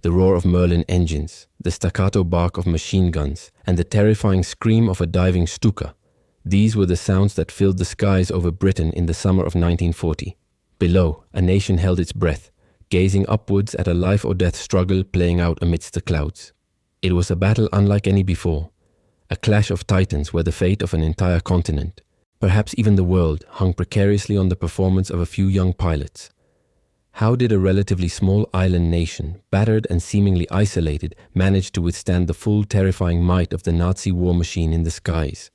The roar of Merlin engines, the staccato bark of machine guns, and the terrifying scream of a diving Stuka. These were the sounds that filled the skies over Britain in the summer of 1940. Below, a nation held its breath, gazing upwards at a life-or-death struggle playing out amidst the clouds. It was a battle unlike any before, a clash of titans where the fate of an entire continent, perhaps even the world, hung precariously on the performance of a few young pilots. How did a relatively small island nation, battered and seemingly isolated, manage to withstand the full terrifying might of the Nazi war machine in the skies?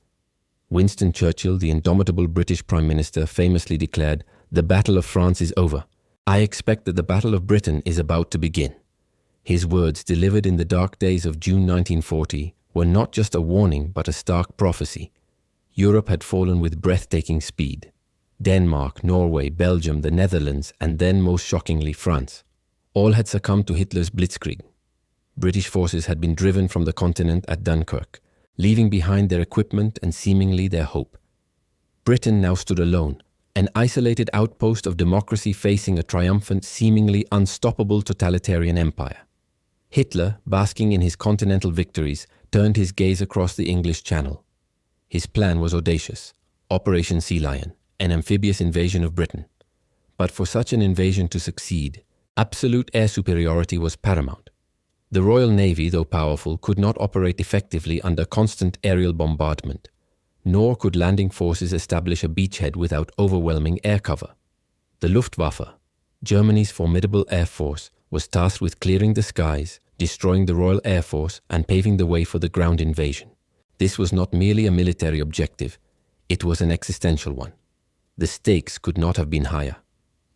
Winston Churchill, the indomitable British Prime Minister, famously declared, "The Battle of France is over. I expect that the Battle of Britain is about to begin." His words, delivered in the dark days of June 1940, were not just a warning but a stark prophecy. Europe had fallen with breathtaking speed. Denmark, Norway, Belgium, the Netherlands, and then most shockingly France. All had succumbed to Hitler's blitzkrieg. British forces had been driven from the continent at Dunkirk, leaving behind their equipment and seemingly their hope. Britain now stood alone, an isolated outpost of democracy facing a triumphant, seemingly unstoppable totalitarian empire. Hitler, basking in his continental victories, turned his gaze across the English Channel. His plan was audacious: Operation Sea Lion, an amphibious invasion of Britain. But for such an invasion to succeed, absolute air superiority was paramount. The Royal Navy, though powerful, could not operate effectively under constant aerial bombardment, nor could landing forces establish a beachhead without overwhelming air cover. The Luftwaffe, Germany's formidable air force, was tasked with clearing the skies, destroying the Royal Air Force, and paving the way for the ground invasion. This was not merely a military objective, it was an existential one. The stakes could not have been higher.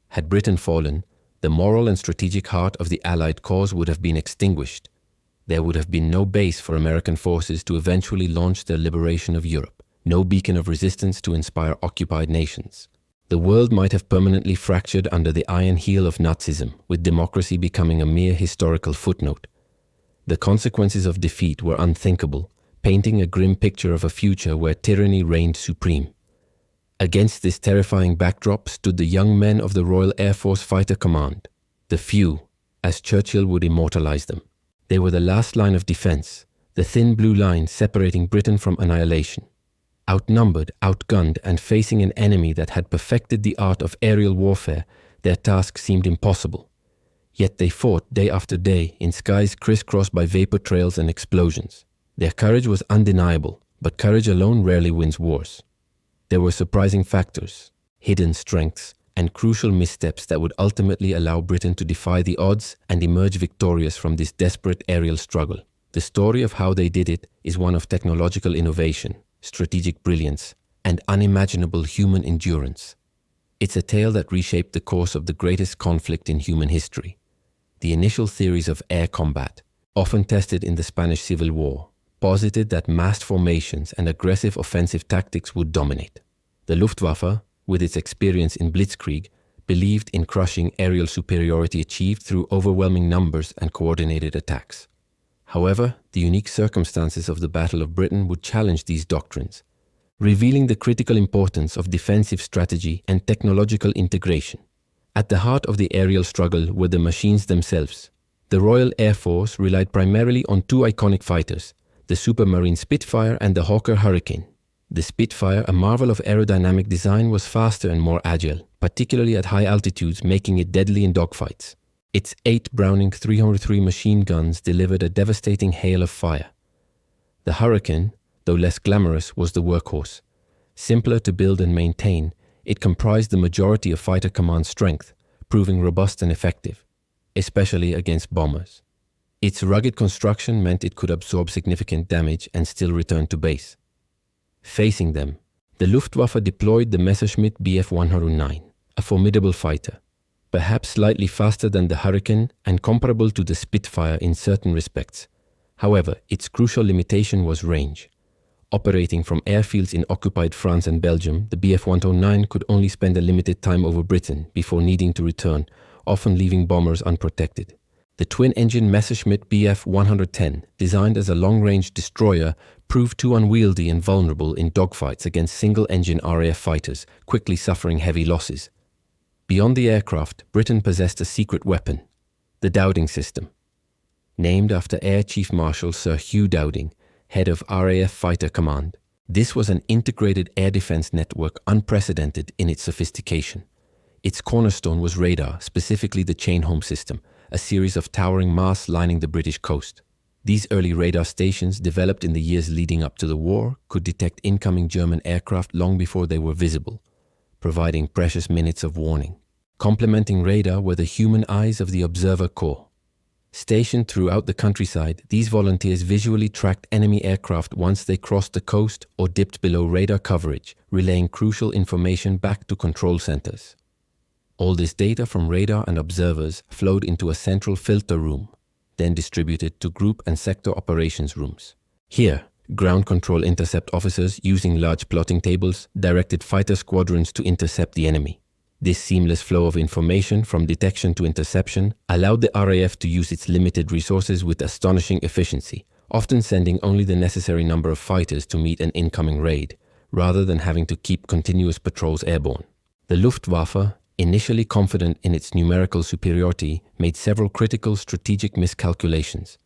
Had Britain fallen, the moral and strategic heart of the Allied cause would have been extinguished. There would have been no base for American forces to eventually launch their liberation of Europe, no beacon of resistance to inspire occupied nations. The world might have permanently fractured under the iron heel of Nazism, with democracy becoming a mere historical footnote. The consequences of defeat were unthinkable, painting a grim picture of a future where tyranny reigned supreme. Against this terrifying backdrop stood the young men of the Royal Air Force Fighter Command, the few, as Churchill would immortalize them. They were the last line of defense, the thin blue line separating Britain from annihilation. Outnumbered, outgunned, and facing an enemy that had perfected the art of aerial warfare, their task seemed impossible. Yet they fought day after day in skies crisscrossed by vapor trails and explosions. Their courage was undeniable, but courage alone rarely wins wars. There were surprising factors, hidden strengths, and crucial missteps that would ultimately allow Britain to defy the odds and emerge victorious from this desperate aerial struggle. The story of how they did it is one of technological innovation, strategic brilliance, and unimaginable human endurance. It's a tale that reshaped the course of the greatest conflict in human history. The initial theories of air combat, often tested in the Spanish Civil War, posited that massed formations and aggressive offensive tactics would dominate. The Luftwaffe, with its experience in blitzkrieg, believed in crushing aerial superiority achieved through overwhelming numbers and coordinated attacks. However, the unique circumstances of the Battle of Britain would challenge these doctrines, revealing the critical importance of defensive strategy and technological integration. At the heart of the aerial struggle were the machines themselves. The Royal Air Force relied primarily on two iconic fighters, the Supermarine Spitfire and the Hawker Hurricane. The Spitfire, a marvel of aerodynamic design, was faster and more agile, particularly at high altitudes, making it deadly in dogfights. Its 8 Browning 303 machine guns delivered a devastating hail of fire. The Hurricane, though less glamorous, was the workhorse. Simpler to build and maintain, it comprised the majority of Fighter Command strength, proving robust and effective, especially against bombers. Its rugged construction meant it could absorb significant damage and still return to base. Facing them, the Luftwaffe deployed the Messerschmitt Bf 109, a formidable fighter, perhaps slightly faster than the Hurricane and comparable to the Spitfire in certain respects. However, its crucial limitation was range. Operating from airfields in occupied France and Belgium, the Bf 109 could only spend a limited time over Britain before needing to return, often leaving bombers unprotected. The twin-engine Messerschmitt Bf 110, designed as a long-range destroyer, proved too unwieldy and vulnerable in dogfights against single-engine RAF fighters, quickly suffering heavy losses. Beyond the aircraft, Britain possessed a secret weapon, the Dowding system. named after Air Chief Marshal Sir Hugh Dowding, head of RAF Fighter Command. This was an integrated air defense network unprecedented in its sophistication. Its cornerstone was radar, specifically the chain-home system, a series of towering masts lining the British coast. These early radar stations, developed in the years leading up to the war, could detect incoming German aircraft long before they were visible, providing precious minutes of warning. Complementing radar were the human eyes of the Observer Corps. Stationed throughout the countryside, these volunteers visually tracked enemy aircraft once they crossed the coast or dipped below radar coverage, relaying crucial information back to control centers. All this data from radar and observers flowed into a central filter room, then distributed to group and sector operations rooms. Here, ground control intercept officers, using large plotting tables, directed fighter squadrons to intercept the enemy. This seamless flow of information from detection to interception allowed the RAF to use its limited resources with astonishing efficiency, often sending only the necessary number of fighters to meet an incoming raid, rather than having to keep continuous patrols airborne. The Luftwaffe, initially confident in its numerical superiority, made several critical strategic miscalculations.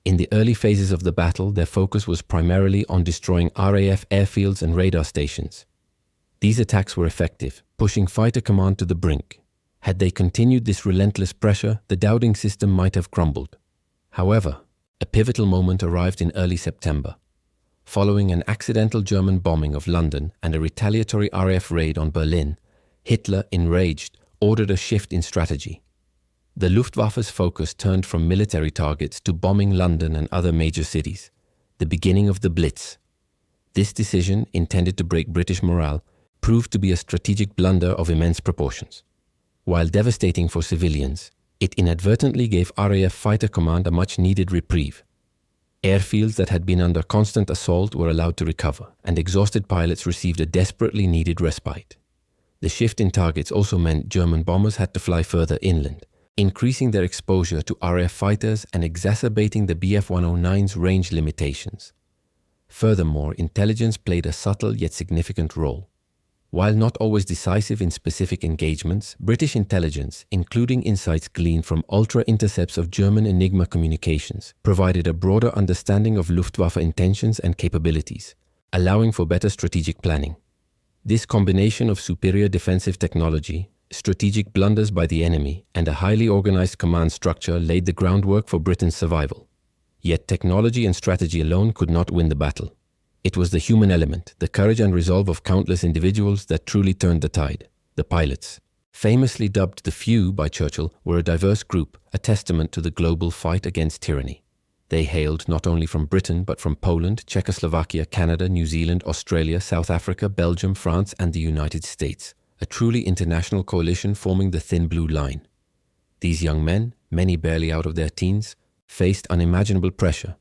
In the early phases of the battle, their focus was primarily on destroying RAF airfields and radar stations. These attacks were effective, pushing Fighter Command to the brink. Had they continued this relentless pressure, the Dowding system might have crumbled. However, a pivotal moment arrived in early September. Following an accidental German bombing of London and a retaliatory RAF raid on Berlin, Hitler, enraged, ordered a shift in strategy. The Luftwaffe's focus turned from military targets to bombing London and other major cities, the beginning of the Blitz. This decision, intended to break British morale, proved to be a strategic blunder of immense proportions. While devastating for civilians, it inadvertently gave RAF Fighter Command a much-needed reprieve. Airfields that had been under constant assault were allowed to recover, and exhausted pilots received a desperately needed respite. The shift in targets also meant German bombers had to fly further inland, increasing their exposure to RAF fighters and exacerbating the Bf-109's range limitations. Furthermore, intelligence played a subtle yet significant role. While not always decisive in specific engagements, British intelligence, including insights gleaned from ultra-intercepts of German Enigma communications, provided a broader understanding of Luftwaffe intentions and capabilities, allowing for better strategic planning. This combination of superior defensive technology, strategic blunders by the enemy, and a highly organized command structure laid the groundwork for Britain's survival. Yet technology and strategy alone could not win the battle. It was the human element, the courage and resolve of countless individuals that truly turned the tide. The pilots, famously dubbed the Few by Churchill, were a diverse group, a testament to the global fight against tyranny. They hailed not only from Britain but from Poland, Czechoslovakia, Canada, New Zealand, Australia, South Africa, Belgium, France and the United States, a truly international coalition forming the thin blue line. These young men, many barely out of their teens, faced unimaginable pressure.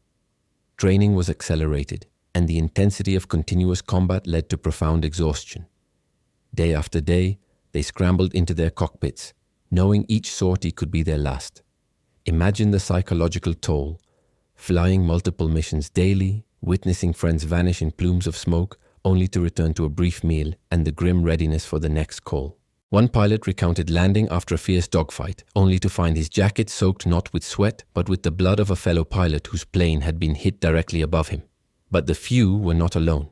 Training was accelerated, and the intensity of continuous combat led to profound exhaustion. Day after day, they scrambled into their cockpits, knowing each sortie could be their last. Imagine the psychological toll, flying multiple missions daily, witnessing friends vanish in plumes of smoke, only to return to a brief meal and the grim readiness for the next call. One pilot recounted landing after a fierce dogfight, only to find his jacket soaked not with sweat, but with the blood of a fellow pilot whose plane had been hit directly above him. But the Few were not alone.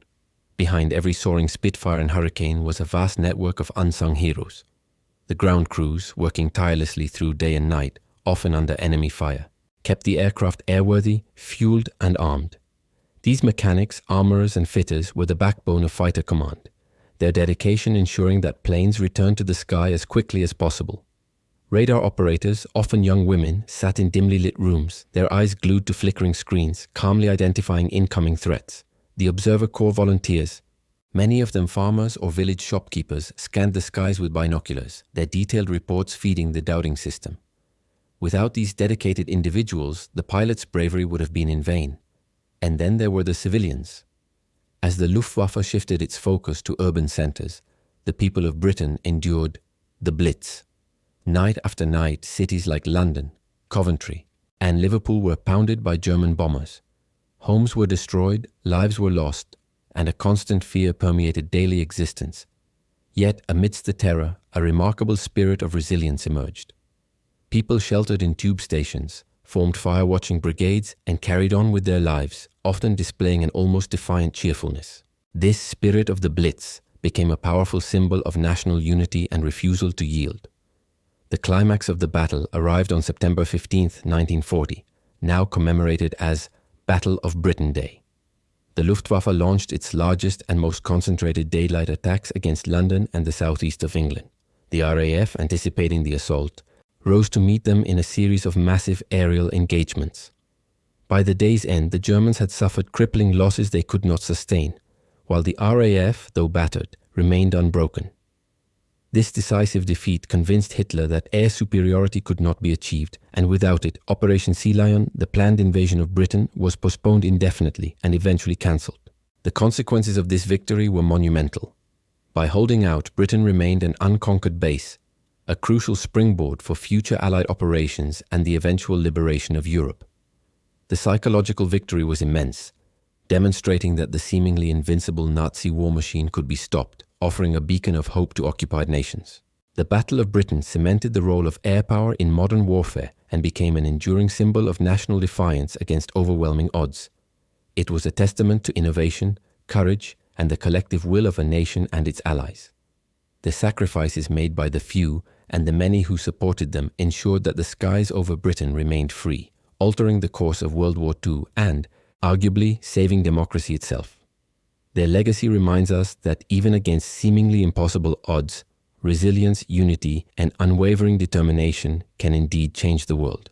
Behind every soaring Spitfire and Hurricane was a vast network of unsung heroes. The ground crews, working tirelessly through day and night, often under enemy fire, kept the aircraft airworthy, fueled and armed. These mechanics, armorers and fitters were the backbone of Fighter Command, their dedication ensuring that planes returned to the sky as quickly as possible. Radar operators, often young women, sat in dimly lit rooms, their eyes glued to flickering screens, calmly identifying incoming threats. The Observer Corps volunteers, many of them farmers or village shopkeepers, scanned the skies with binoculars, their detailed reports feeding the Dowding system. Without these dedicated individuals, the pilots' bravery would have been in vain. And then there were the civilians. As the Luftwaffe shifted its focus to urban centers, the people of Britain endured the Blitz. Night after night, cities like London, Coventry, and Liverpool were pounded by German bombers. Homes were destroyed, lives were lost, and a constant fear permeated daily existence. Yet, amidst the terror, a remarkable spirit of resilience emerged. People sheltered in tube stations, formed fire-watching brigades, and carried on with their lives, often displaying an almost defiant cheerfulness. This spirit of the Blitz became a powerful symbol of national unity and refusal to yield. The climax of the battle arrived on September 15, 1940, now commemorated as Battle of Britain Day. The Luftwaffe launched its largest and most concentrated daylight attacks against London and the southeast of England. The RAF, anticipating the assault, rose to meet them in a series of massive aerial engagements. By the day's end, the Germans had suffered crippling losses they could not sustain, while the RAF, though battered, remained unbroken. This decisive defeat convinced Hitler that air superiority could not be achieved, and without it, Operation Sea Lion, the planned invasion of Britain, was postponed indefinitely and eventually cancelled. The consequences of this victory were monumental. By holding out, Britain remained an unconquered base, a crucial springboard for future Allied operations and the eventual liberation of Europe. The psychological victory was immense, demonstrating that the seemingly invincible Nazi war machine could be stopped, offering a beacon of hope to occupied nations. The Battle of Britain cemented the role of air power in modern warfare and became an enduring symbol of national defiance against overwhelming odds. It was a testament to innovation, courage, and the collective will of a nation and its allies. The sacrifices made by the few and the many who supported them ensured that the skies over Britain remained free, altering the course of World War II and, arguably, saving democracy itself. Their legacy reminds us that even against seemingly impossible odds, resilience, unity, and unwavering determination can indeed change the world.